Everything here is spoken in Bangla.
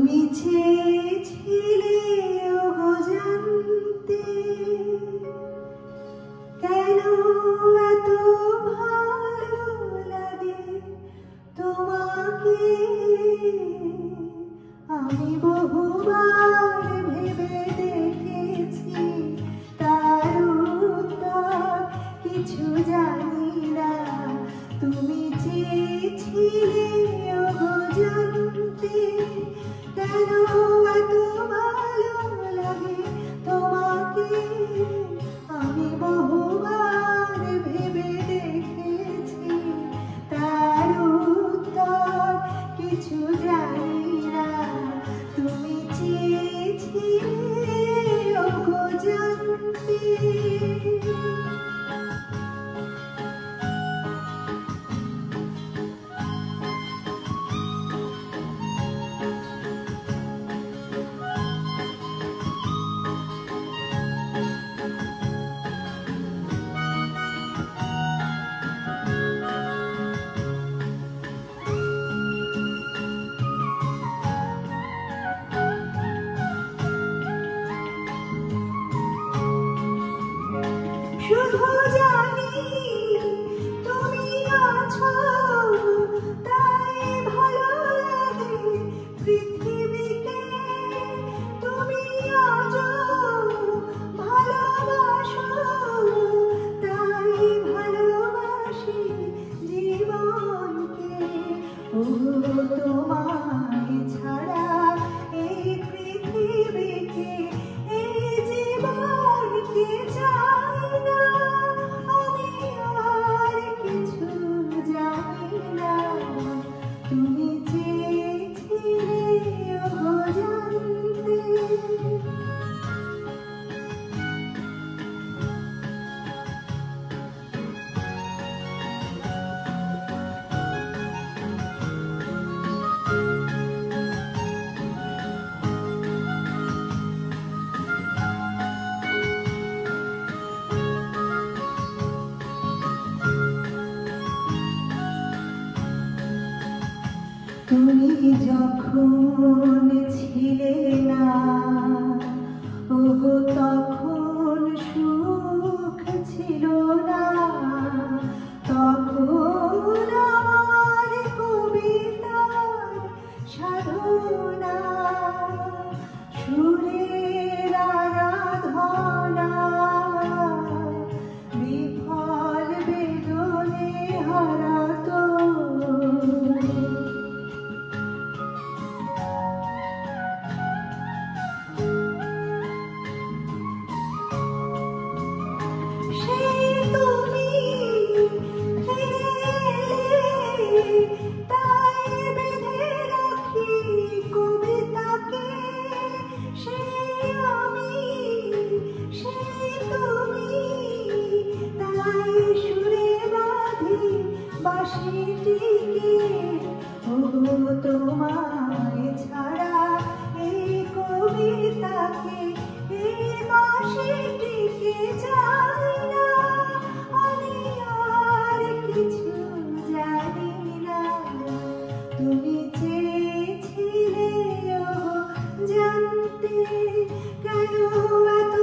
তুমি চেয়েছিলে ওগো জানতে কেন এত ভালো লাগে তোমাকে। আমি বহুবার ভেবে দেখেছি, তার উত্তর কিছু জানি না। তুমি চেয়েছিলে ওগো জানতে কেন এত ভালো লাগে তোমাকে। আমি বহুবার ভেবে দেখেছি, তার উত্তর কিছু জানি না। তুমি চেয়েছিলে ওগো জানতে। শুধু জানি তুমি আছো, তাই ভালো লাগে পৃথিবীকে। তুমি আছো ভালোবাসো, তাই ভালোবাসি জীবনকে। ও তোমায় ছাড়া এই পৃথিবীকে, এই জীবনকে চাই না। আমি আর কিছু জানি না। তুমি চেয়েছিলে ওগো জানতে। তুমি যখন ছিলে না ওগো, তখন সুখ ছিল না। তখন আমার কবিতার সাধনা, সুরের আরাধনা, বিফল বেদনে হারাতো। তাই বেঁধে রাখি কবিতাকে। সেই আমি, সেই তুমি, তাই সুরে বাঁধি বাঁশিটিকে। ও তোমায় ছাড়া এই কবিতাকে, এই বাঁশিটিকে চাই না। আমি আর কিছু জানি না। তুমি চেয়েছিলে ওগো জানতে কেন এত